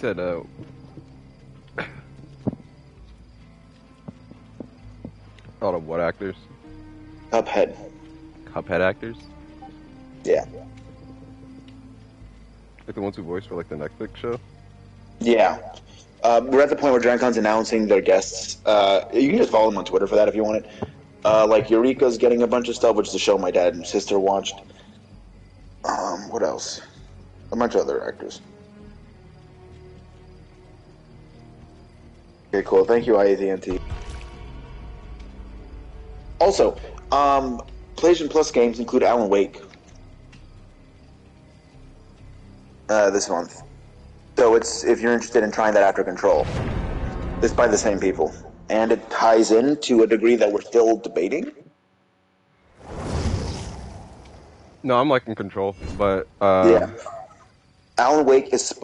said, out of what actors? Cuphead. Cuphead actors? Yeah. Like the ones who voiced for like the Netflix show? Yeah. We're at the point where Gen Con's announcing their guests. You can just follow them on Twitter for that if you want it. Like Eureka's getting a bunch of stuff, which is a show my dad and sister watched. What else? A bunch of other actors. Okay, cool. Thank you, IATNT. Also, PlayStation Plus games include Alan Wake this month. So it's if you're interested in trying that after Control. It's by the same people. And it ties in to a degree that we're still debating. No, I'm liking Control, but yeah. Alan Wake is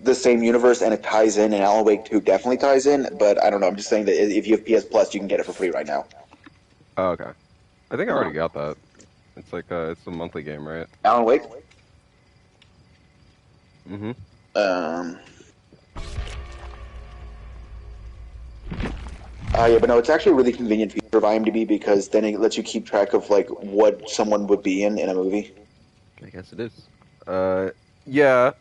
the same universe and it ties in, and Alan Wake 2 definitely ties in, but I don't know, I'm just saying that if you have PS Plus, you can get it for free right now. Oh, okay. I think I already got that. It's like, it's a monthly game, right? Alan Wake? Mm-hmm. Yeah, but no, it's actually a really convenient feature of IMDb because then it lets you keep track of, like, what someone would be in a movie. I guess it is. Yeah.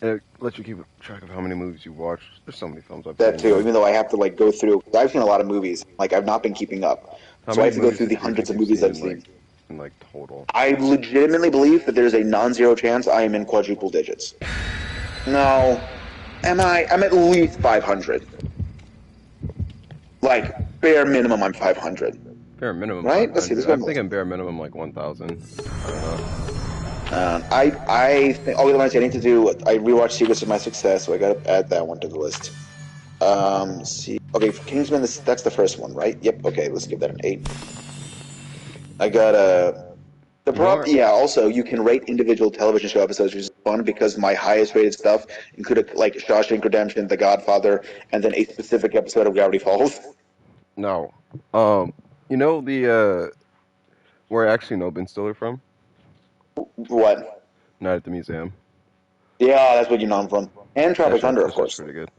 And it lets you keep track of how many movies you watched. There's so many films I've seen. That too, even though I have to, like, go through... I've seen a lot of movies. Like, I've not been keeping up. So I have to go through the hundreds of movies I've seen. Like, total. I legitimately believe that there's a non-zero chance I am in quadruple digits. No. Am I? I'm at least 500. Like, bare minimum, I'm 500. Bare minimum, right? Let's see. I'm thinking bare minimum like 1,000. I don't know. I think all I need to do. I rewatched Secrets of My Success, so I gotta add that one to the list. See. Okay, for Kingsman, that's the first one, right? Yep. Okay, let's give that an 8. I got the problem. Yeah. Also, you can rate individual television show episodes, which is fun because my highest rated stuff included like Shawshank Redemption, The Godfather, and then a specific episode of Gravity Falls. No. You know the where I actually know Ben Stiller from? What? Night at the Museum. Yeah, that's what you know him from. And Tropic Thunder, of course. Pretty good.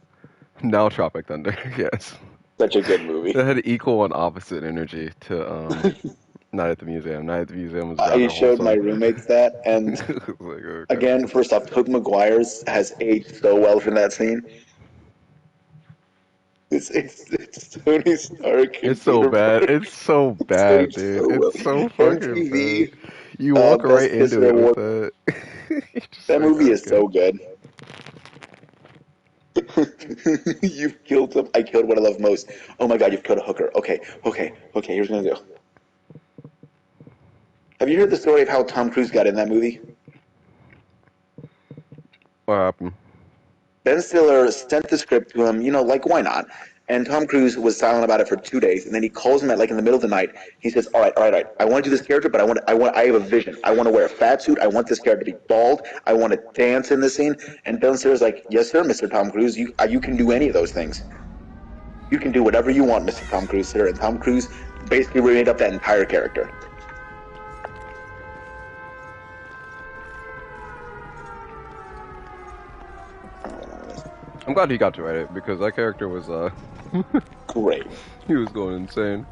Now Tropic Thunder, yes. Such a good movie. It had equal and opposite energy to Night at the Museum. Night at the Museum was. I showed my roommates that, and like, okay. Again, first off, Tobey Maguire's has aged so well from that scene. It's Tony Stark. It's so bad. It's so bad, dude. It's so fucking bad. You walk right into it with that. That movie is so good. You've killed him. I killed what I love most. Oh my god, you've killed a hooker. Okay, here's what I'm gonna do. Have you heard the story of how Tom Cruise got in that movie? What happened? Ben Stiller sent the script to him, like, why not? And Tom Cruise was silent about it for 2 days, and then he calls him at, like, in the middle of the night. He says, all right, I want to do this character, but I have a vision. I want to wear a fat suit. I want this character to be bald. I want to dance in the scene. And Ben Stiller's like, yes, sir, Mr. Tom Cruise. You can do any of those things. You can do whatever you want, Mr. Tom Cruise, sir. And Tom Cruise basically remade up that entire character. I'm glad he got to write it because that character was great. He was going insane.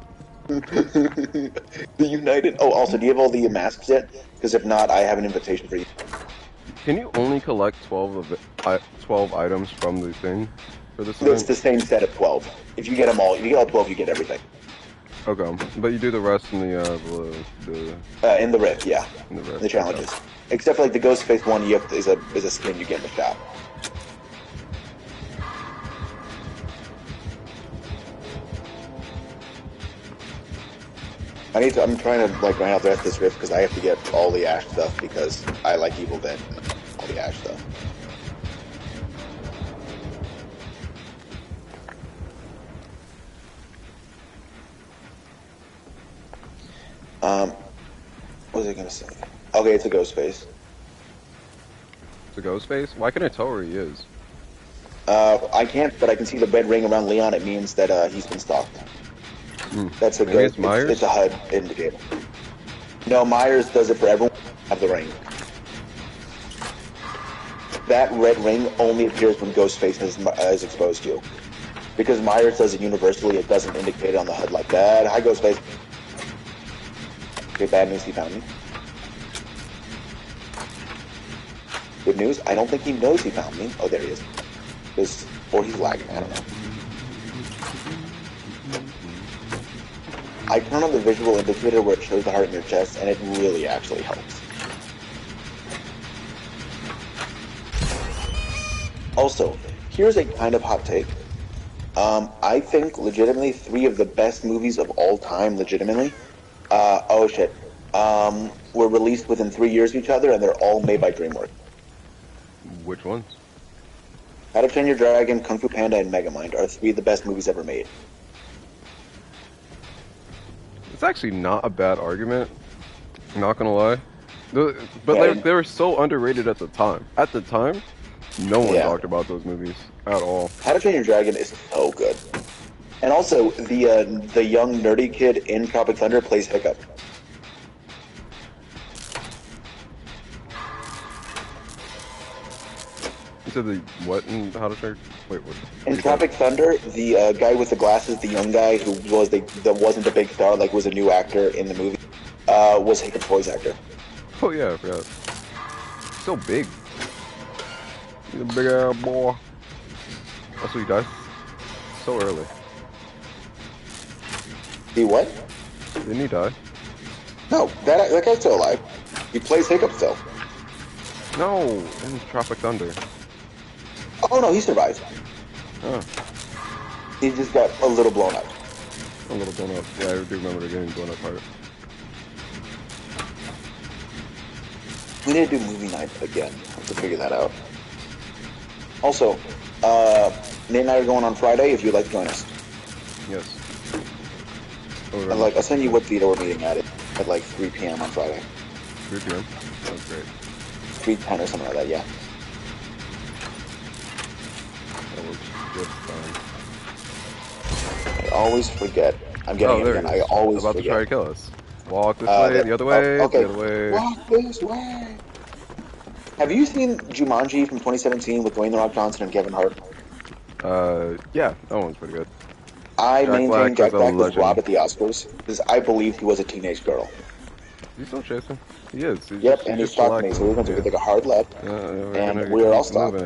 The United. Oh, also, do you have all the masks yet? Because if not, I have an invitation for you. Can you only collect 12 items from the thing for this? It's the same set of 12. If you get them all, if you get all 12, you get everything. Okay, but you do the rest in the in the rift, yeah. In the rift. The challenges, except for like the Ghostface one, is a skin you get in the shop. I'm trying to like grind out the rest of this rift because I have to get all the Ash stuff because I like Evil Dead and all the Ash stuff. What was I gonna say? Okay, it's a Ghostface. It's a Ghostface? Why can't I tell where he is? I can't, but I can see the red ring around Leon. It means that he's been stalked. That's a good. It's Myers? It's a HUD indicator. No, Myers does it for everyone. Have the ring. that red ring only appears when Ghostface is exposed to you. Because Myers does it universally, it doesn't indicate it on the HUD like that. Hi, Ghostface. Okay, bad news, he found me. Good news, I don't think he knows he found me. Oh, there he is. Or he's lagging, I don't know. I turn on the visual indicator where it shows the heart in your chest, and it really actually helps. Also, here's a kind of hot take. I think legitimately 3 of the best movies of all time, legitimately, were released within 3 years of each other, and they're all made by DreamWorks. Which ones? How to Train Your Dragon, Kung Fu Panda, and Megamind are 3 of the best movies ever made. It's actually not a bad argument. I'm not gonna lie. But they were so underrated at the time. At the time, no one talked about those movies at all. How to Train Your Dragon is so good. And also, the young nerdy kid in Tropic Thunder plays Hiccup. You said the what in How to Train? Wait, what? In Tropic Thunder, the guy with the glasses, the young guy who wasn't a big star, like was a new actor in the movie, was Hiccup's voice actor. Oh yeah, I forgot. So big. He's a big ass boy. Also, he died so early. He what? Didn't he die? No, that guy's still alive. He plays Hiccup still. No, in Tropic Thunder. Oh no, he survived. Oh. He just got a little blown up. A little blown up. Yeah, I do remember the getting blown up part. We need to do movie night again to figure that out. Also, Nate and I are going on Friday if you'd like to join us. Yes. And I'll send you what theater we're meeting at like 3 p.m. on Friday. 3 p.m. That's great. 3:10 or something like that, yeah. That works just fine. I always forget. I'm getting it again. I always about forget. to try to kill us. Walk this way, the other way, okay. the other way. Walk this way. Have you seen Jumanji from 2017 with Dwayne The Rock Johnson and Kevin Hart? Yeah, that one's pretty good. I maintain Jack Black was robbed at the Oscars because I believed he was a teenage girl. He's still chasing. He is. Yep, and he stopped me, so we're going to take a hard left, and we're all stopped.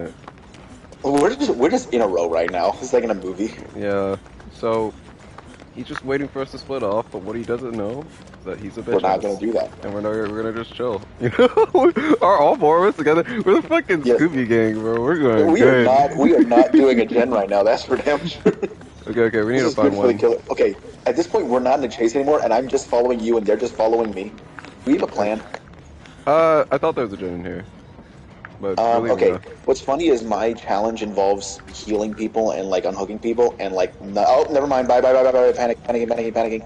We're just in a row right now. It's like in a movie. Yeah. So he's just waiting for us to split off, but what he doesn't know is that he's a bitch. We're not going to do that, and we're gonna just chill. You know, all 4 of us together. We're the fucking Scooby Gang, bro. We're going. We are not doing a gen right now. That's for damn sure. Okay. We need to find one. Okay, at this point, we're not in a chase anymore, and I'm just following you, and they're just following me. We have a plan. I thought there was a gen in here. But okay, what's funny is my challenge involves healing people and like unhooking people and like oh never mind, bye, panicking.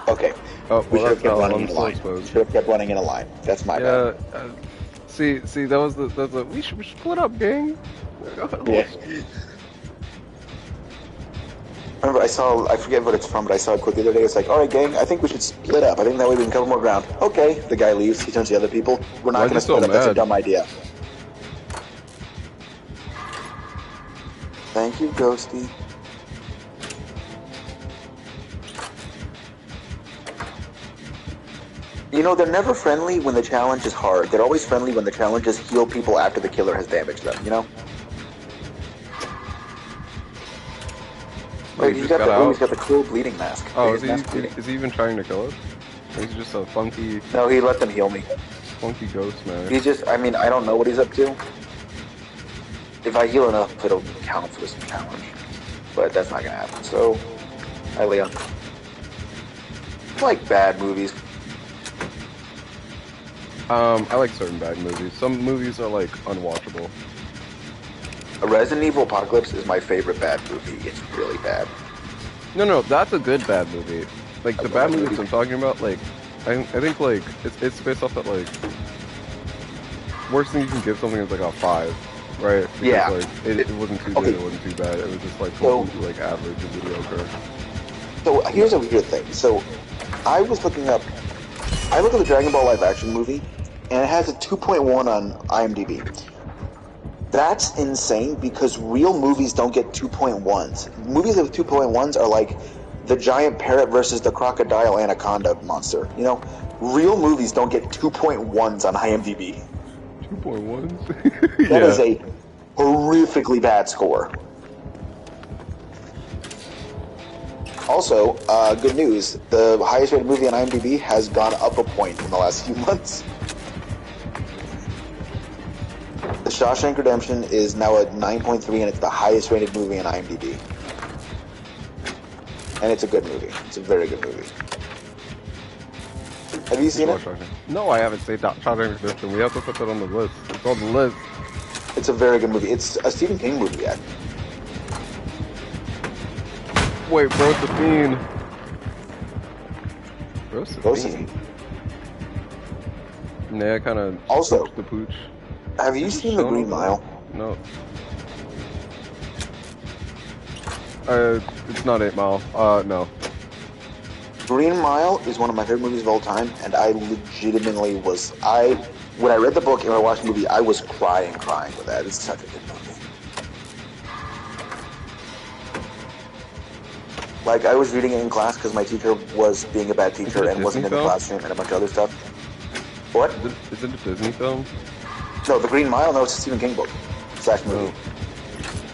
Okay. Oh, we well, should have kept running in a line. Should have kept running in a line. That's my bad. See, that was the we should split up, gang. Yeah. Remember, I forget what it's from, but I saw a quote the other day. It's like, all right, gang, I think we should split up. I think that way we can cover more ground. Okay, the guy leaves. He turns to the other people. We're not going to split up. That's a dumb idea. Thank you, Ghosty. You know, they're never friendly when the challenge is hard. They're always friendly when the challenge is heal people after the killer has damaged them, you know? Wait, he's got the cool bleeding mask. Oh, is he even trying to kill us? Or is he just a funky... No, he let them heal me. Funky ghost, man. He's just, I mean, I don't know what he's up to. If I heal enough, it'll count for this challenge. But that's not gonna happen, so... Hi, Leon. I like bad movies. I like certain bad movies. Some movies are, like, unwatchable. Resident Evil Apocalypse is my favorite bad movie. It's really bad. No, that's a good bad movie. Like, the bad movies I'm talking about, like, I think, like, it's based off that, like, worst thing you can give something is, like, a 5, right? Because, yeah. Like, it wasn't too good, it wasn't too bad. It was just, like, completely, like, average and mediocre. So, here's a weird thing. So, I looked at the Dragon Ball live action movie, and it has a 2.1 on IMDb. That's insane because real movies don't get 2.1s. Movies with 2.1s are like the giant parrot versus the crocodile anaconda monster. You know, real movies don't get 2.1s on IMDb. 2.1s? That is a horrifically bad score. Also, good news, the highest rated movie on IMDb has gone up a point in the last few months. The Shawshank Redemption is now at 9.3 and it's the highest rated movie on IMDb. And it's a good movie. It's a very good movie. Have you seen it? No, I haven't seen Shawshank Redemption. We have to put that on the list. It's on the list. It's a very good movie. It's a Stephen King movie, yeah. Wait, Bro's the Fiend. Bro's the Fiend. Yeah, kind of. Also, the pooch. Have you seen The Green Mile? No. It's not 8 Mile. No. Green Mile is one of my favorite movies of all time, and I legitimately was. When I read the book and I watched the movie, I was crying with that. It's such a good movie. Like, I was reading it in class because my teacher was being a bad teacher and wasn't in the classroom and a bunch of other stuff. What? Is it a Disney film? No, The Green Mile? No, it's a Stephen King book. / movie.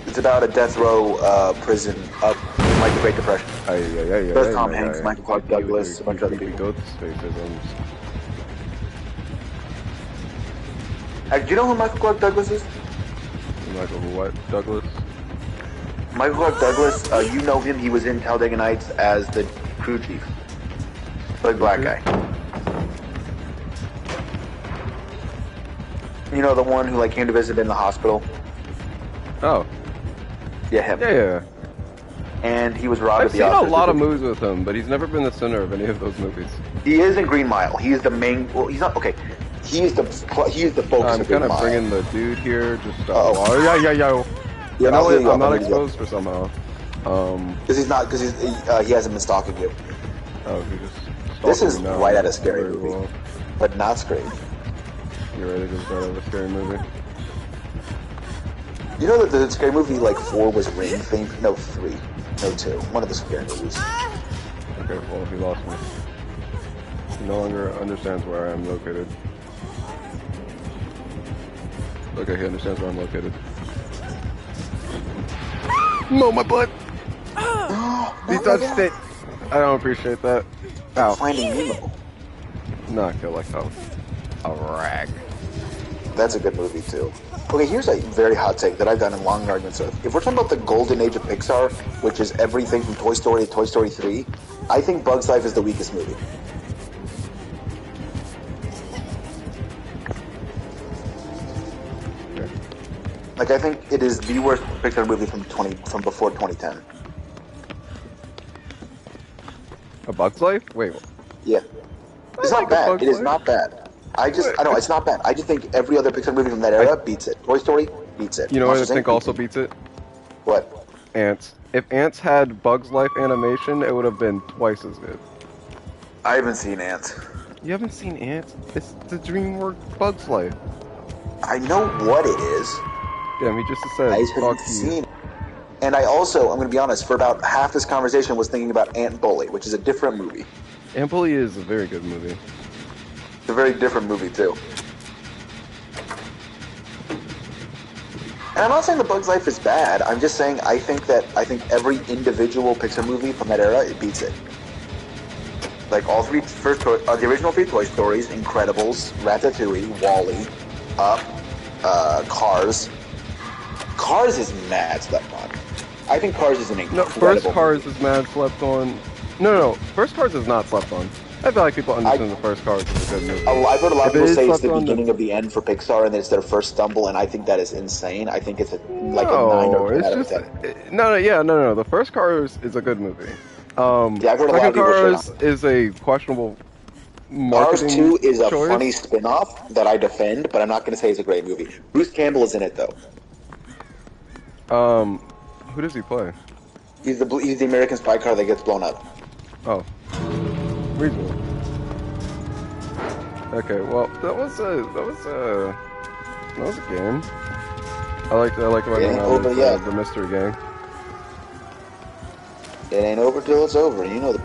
It's about a death row prison up in like the Great Depression. There's Tom Hanks, Michael Clark Douglas, a bunch of other people. Do you know who Michael Clark Douglas is? Michael what? Douglas? Michael Clark Douglas, you know him. He was in Talladega Nights as the crew chief. The black guy. You know, the one who like came to visit in the hospital? Oh. Yeah, him. Yeah. And he was robbed I've seen a lot of movies with him, but he's never been the center of any of those movies. He is in Green Mile. He is the main. Well, he's not. Okay. He is the focus of Green Mile. I'm kind of bringing the dude here. Just Yeah, I'm not exposed for somehow. Because he's not. Because he hasn't been stalking you. Oh, he just. This is now. right at a scary movie, well. but not scary. You're ready to start out a scary movie? You know that the scary movie like 4 was Ring themed? No, 3. No, 2. One of the scary movies. Okay, well, he lost me. He no longer understands where I am located. Okay, he understands where I'm located. No, my butt! He touched it! I don't appreciate that. Ow. Finding Nemo. Not feel like a rag. That's a good movie too. Okay, here's a very hot take that I've done in long arguments with. If we're talking about the golden age of Pixar, which is everything from Toy Story to Toy Story 3, I think Bug's Life is the weakest movie. Okay. Like, I think it is the worst Pixar movie from before 2010. A Bug's Life? Wait. Yeah. It's not bad. It is not bad. I know it's not bad. I just think every other Pixar movie from that era beats it. Toy Story beats it. You know what I think also beats it? What? Ants. If Ants had Bug's Life animation, it would have been twice as good. I haven't seen Ants. You haven't seen Ants? It's the DreamWorks Bug's Life. I know what it is. Damn, he just said, I just haven't seen it. And I also, I'm going to be honest, for about half this conversation was thinking about Ant Bully, which is a different movie. Ant Bully is a very good movie. It's a very different movie, too. And I'm not saying The Bug's Life is bad. I'm just saying I think every individual Pixar movie from that era, it beats it. Like all three, the original 3 Toy Stories, Incredibles, Ratatouille, WALL-E, Up, Cars. Cars is mad slept on. I think Cars is an incredible first Cars is mad slept on. No. First Cars is not slept on. I feel like people understand the first Cars is a good movie. I've heard a lot of people say it's the beginning of the end for Pixar and it's their first stumble, and I think that is insane. I think it's a 9 or 10 out of 10. No. The first Cars is a good movie. I've heard a lot of people Cars is a questionable marketing Cars 2 is a choice. funny spin-off that I defend, but I'm not going to say it's a great movie. Bruce Campbell is in it, though. Who does he play? He's the American spy car that gets blown up. Oh. Reasonable. Okay, well, that was a game. I like running around as the mystery gang. It ain't over till it's over. You know.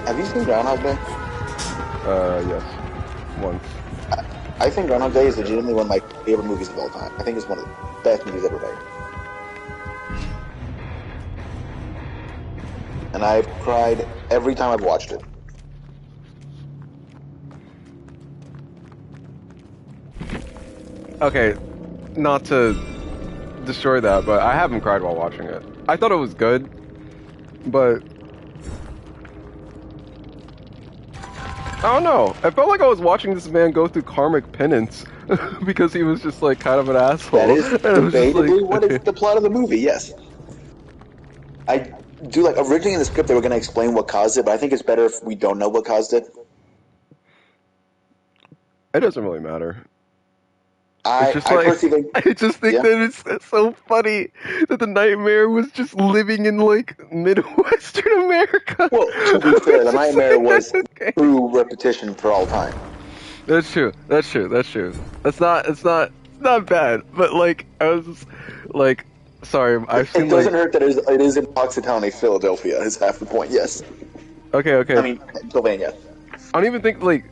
Have you seen Groundhog Day? Yes, once. I think Groundhog Day is legitimately one of my favorite movies of all time. I think it's one of the best movies ever made. And I've cried every time I've watched it. Okay, not to destroy that, but I haven't cried while watching it. I thought it was good, but I don't know. I felt like I was watching this man go through karmic penance because he was just like kind of an asshole. That is debatably what is the plot of the movie, yes. I do like originally in the script they were going to explain what caused it, but I think it's better if we don't know what caused it. It doesn't really matter. I just think that it's so funny that the nightmare was just living in like Midwestern America. Well, to be fair, the nightmare was through repetition for all time. That's true. It's not bad, but like I was just, like, sorry, I've seen. It doesn't hurt that it is in Hoxatown, Philadelphia. Is half the point. Yes. Okay. I mean, Pennsylvania. I don't even think like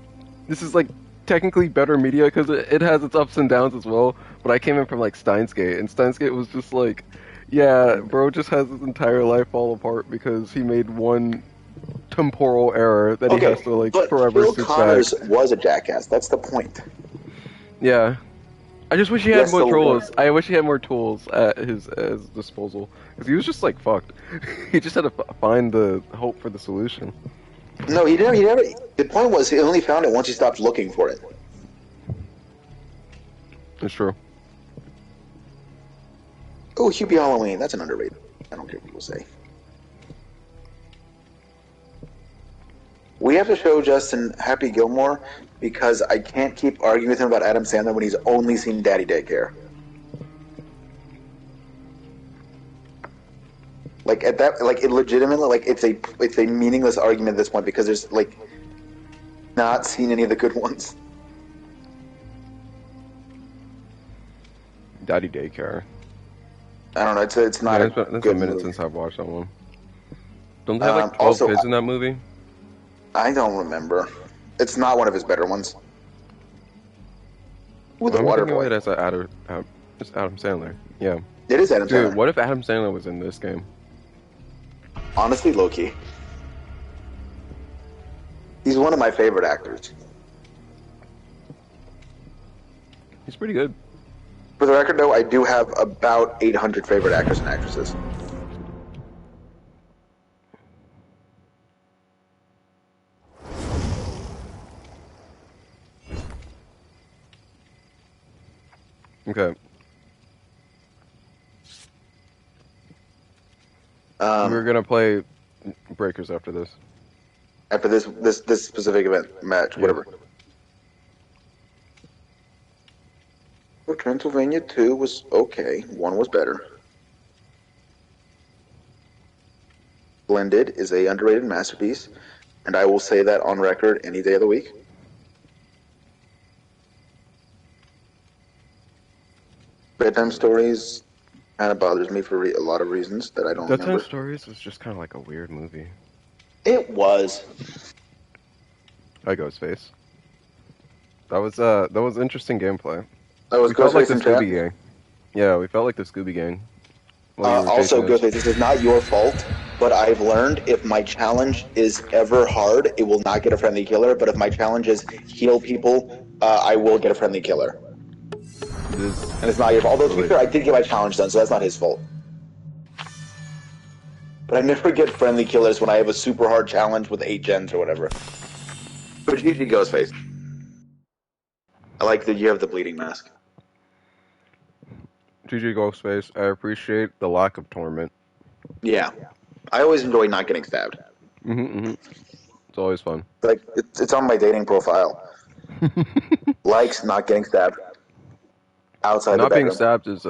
this is like technically better media because it has its ups and downs as well. But I came in from like Steins Gate, and Steins Gate was just like, yeah, bro just has his entire life fall apart because he made one temporal error that he has to like forever Phil suit Connors back. was a jackass. That's the point. Yeah, I just wish he had more tools. I wish he had more tools at his disposal because he was just like fucked. He just had to find the hope for the solution. No, he never. The point was he only found it once he stopped looking for it. It's true. Oh, Hubie Halloween. That's an underrated. I don't care what people say. We have to show Justin Happy Gilmore because I can't keep arguing with him about Adam Sandler when he's only seen Daddy Daycare. Like at that, like it legitimately, like it's a meaningless argument at this point because there's like not seen any of the good ones. Daddy Daycare. I don't know. It's not. It's been a minute since I've watched that one. Don't they have like 12 kids in that movie? I don't remember. It's not one of his better ones. With the water boy. It's Adam Sandler. Yeah. It is Adam Sandler. Dude, what if Adam Sandler was in this game? Honestly, low-key. He's one of my favorite actors. He's pretty good. For the record, though, I do have about 800 favorite actors and actresses. Okay. We're gonna play Breakers after this. After this specific event match, whatever. Well, Transylvania 2 was okay. 1 was better. Blended is a underrated masterpiece, and I will say that on record any day of the week. Bedtime Stories kind of bothers me for a lot of reasons that I don't remember. Bedtime Stories was just kind of like a weird movie. It was. I Ghostface. That was interesting gameplay. That was Ghostface like the and Scooby Gang. Yeah, we felt like the Scooby Gang. Also, Ghostface, this is not your fault, but I've learned if my challenge is ever hard, it will not get a friendly killer. But if my challenge is heal people, I will get a friendly killer. And it's not your fault. Although, to be fair, I did get my challenge done, so that's not his fault. But I never get friendly killers when I have a super hard challenge with 8 gens or whatever. But GG Ghostface. I like that you have the bleeding mask. GG Ghostface. I appreciate the lack of torment. Yeah. I always enjoy not getting stabbed. It's always fun. Like, it's on my dating profile. Likes not getting stabbed. Outside not the bedroom. Being stabbed is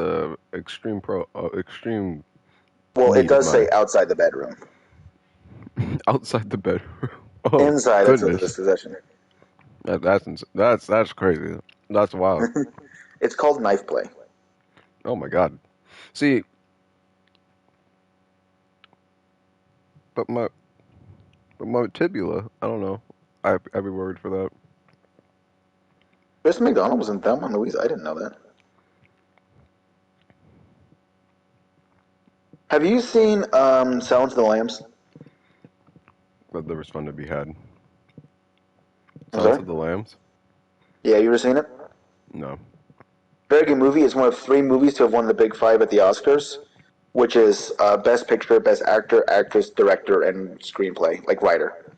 extreme extreme. Well, it does say outside the bedroom. Outside the bedroom. Oh, inside goodness. Of the dispossession. That's crazy. That's wild. It's called knife play. Oh my god. See, but my tibula. I don't know. I'd be worried for that. Chris McDonald was in Thelma and Louise. I didn't know that. Have you seen Silence of the Lambs? But there was fun to be had. I'm Silence sorry? of the Lambs? Yeah, you ever seen it? No. Very good movie. It's one of 3 movies to have won the Big Five at the Oscars, which is Best Picture, Best Actor, Actress, Director, and Screenplay, like writer.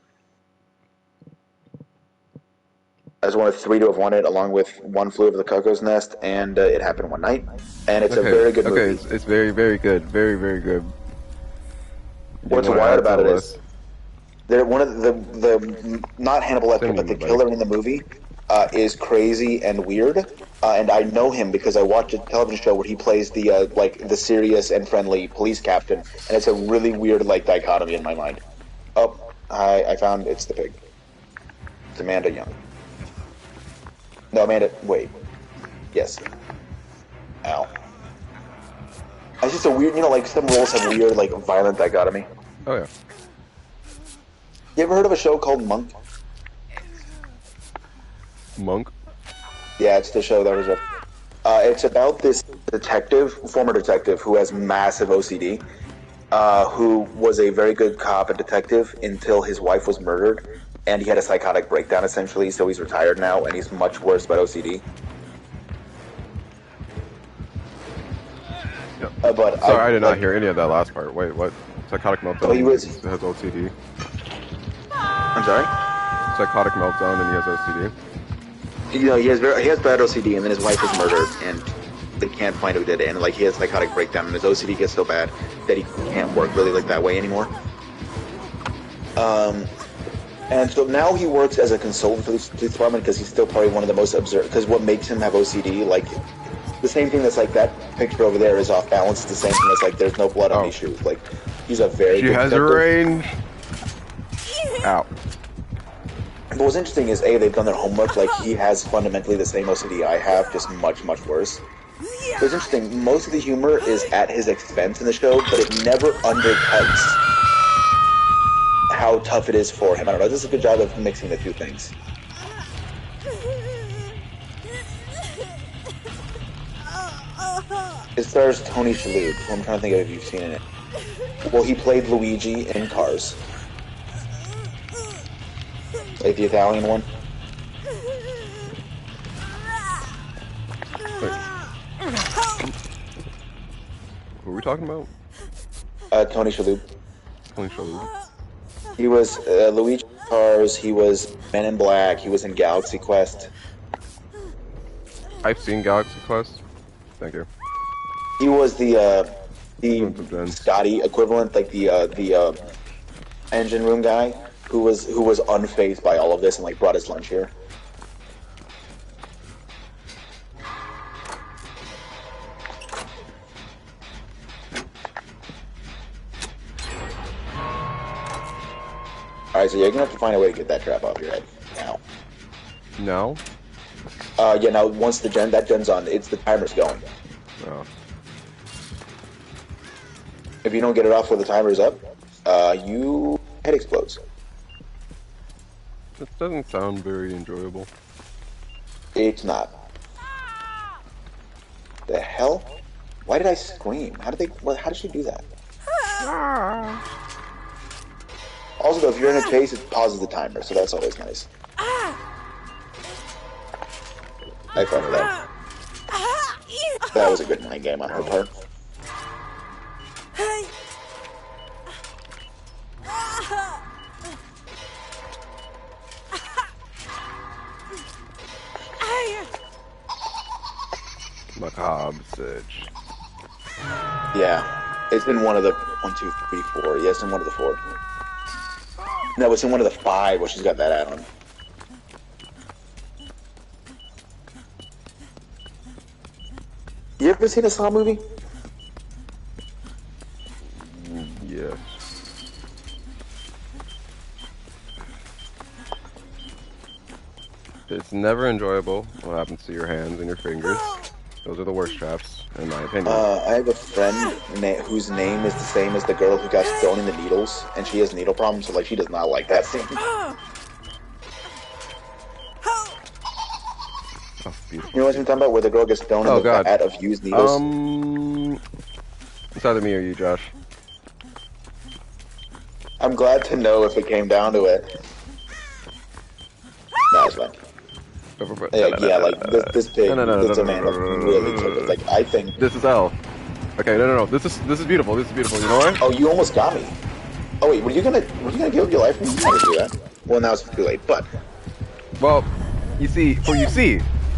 As one of 3 to have won it, along with One Flew Over the Cuckoo's Nest and It Happened One Night. And it's a Okay. very good Okay. movie. It's very very good. Very very good. Do you What's want to wild add to about the it is list? they're one of the not Hannibal Lecter, Same to but the me, buddy. killer in the movie is crazy and weird. And I know him because I watched a television show where he plays the like the serious and friendly police captain, and it's a really weird like dichotomy in my mind. Oh, I found it's the pig. It's Amanda Young. No, Amanda. Wait. Yes. Ow. It's just a weird, like some roles have weird, like violent dichotomy. Oh yeah. You ever heard of a show called Monk? Monk. Yeah, it's the show that was. It's about this detective, former detective, who has massive OCD, who was a very good cop and detective until his wife was murdered, and he had a psychotic breakdown essentially. So he's retired now, and he's much worse about OCD. Yeah. But Sorry, I did not hear any of that last part. Wait, what? Psychotic meltdown. Oh, he was. Has OCD. I'm sorry. Psychotic meltdown, and he has OCD. He has bad OCD, and then his wife was murdered, and they can't find who did it. And like he has psychotic breakdown, and his OCD gets so bad that he can't work really like that way anymore. And so now he works as a consultant for the police department because he's still probably one of the most observed. Because what makes him have OCD, like the same thing that's like that picture over there is off balance. It's the same thing that's like there's no blood on these shoes. Like he's a very. She good has a detective. range. Ow. But what's interesting is they've done their homework. Like he has fundamentally the same OCD I have, just much worse. But it's interesting. Most of the humor is at his expense in the show, but it never undercuts how tough it is for him. I don't know. This is a good job of mixing the two things. It stars Tony Shalhoub, who I'm trying to think of if you've seen it. Well, he played Luigi in Cars. Like the Italian one. Wait. Who are we talking about? Tony Shalhoub. Tony Shalhoub. He was Luigi in Cars. He was Men in Black. He was in Galaxy Quest. I've seen Galaxy Quest. Thank you. He was the Then. Scotty equivalent, like the engine room guy who was unfazed by all of this and like brought his lunch here. Alright, so you're gonna have to find a way to get that trap off your head now. No? Yeah, now once that gen's on, the timer's going. Oh. If you don't get it off when the timer's up, you head explodes. This doesn't sound very enjoyable. It's not. The hell? Why did I scream? How did she do that? Also, though, if you're in a chase, it pauses the timer, so that's always nice. I fun with that. That was a good mind game on her part. Macabre Sitch. Yeah, it's in one of the 1, 2, 3, 4. Yeah, it's in one of the 4. No, it's in one of the 5 where she's got that add-on. You ever seen a Saw movie? Yes. It's never enjoyable what happens to your hands and your fingers. Those are the worst traps, in my opinion. I have a friend whose name is the same as the girl who got thrown in the needles, and she has needle problems, so like she does not like that scene. Oh, beautiful. You know what I'm talking about? Where the girl gets thrown in the God. vat of used needles? It's either me or you, Josh. I'm glad to know if it came down to it. No, it's fine. Yeah, like this pig, this man really took it. Like I think this is L. Okay, no. This is beautiful. This is beautiful. You know why? Oh, you almost got me. Oh wait, were you gonna give up your life? You never do that. Well, now it's too late. But well, you see,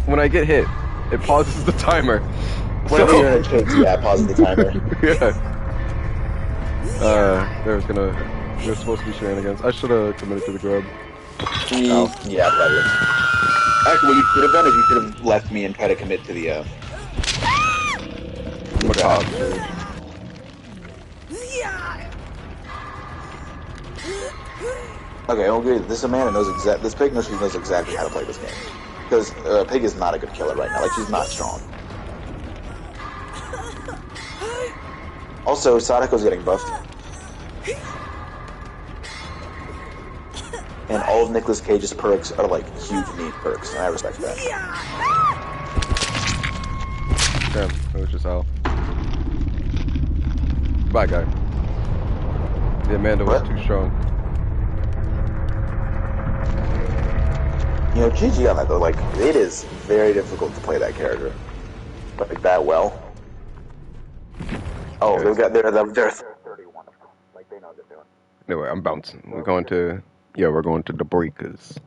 when I get hit, it pauses the timer. Whenever you're in a chase, yeah, pauses the timer. Yeah. There's supposed to be shenanigans. I should have committed to the grub. Yeah, probably. Actually, what you should have done is you should have left me and tried to commit to the macabre. Okay, I'll agree. This Amanda knows this pig knows exactly how to play this game. Because pig is not a good killer right now. Like she's not strong. Also, Sadako's getting buffed. And all of Nicolas Cage's perks are like huge neat perks, and I respect that. Damn, it was just Al. Bye, guy. The Amanda was too strong. You know, GG on that though. Like, it is very difficult to play that character, like that well. Oh, they're 31 of them. Like they know what they're doing. Anyway, I'm bouncing. We're going to the breakers.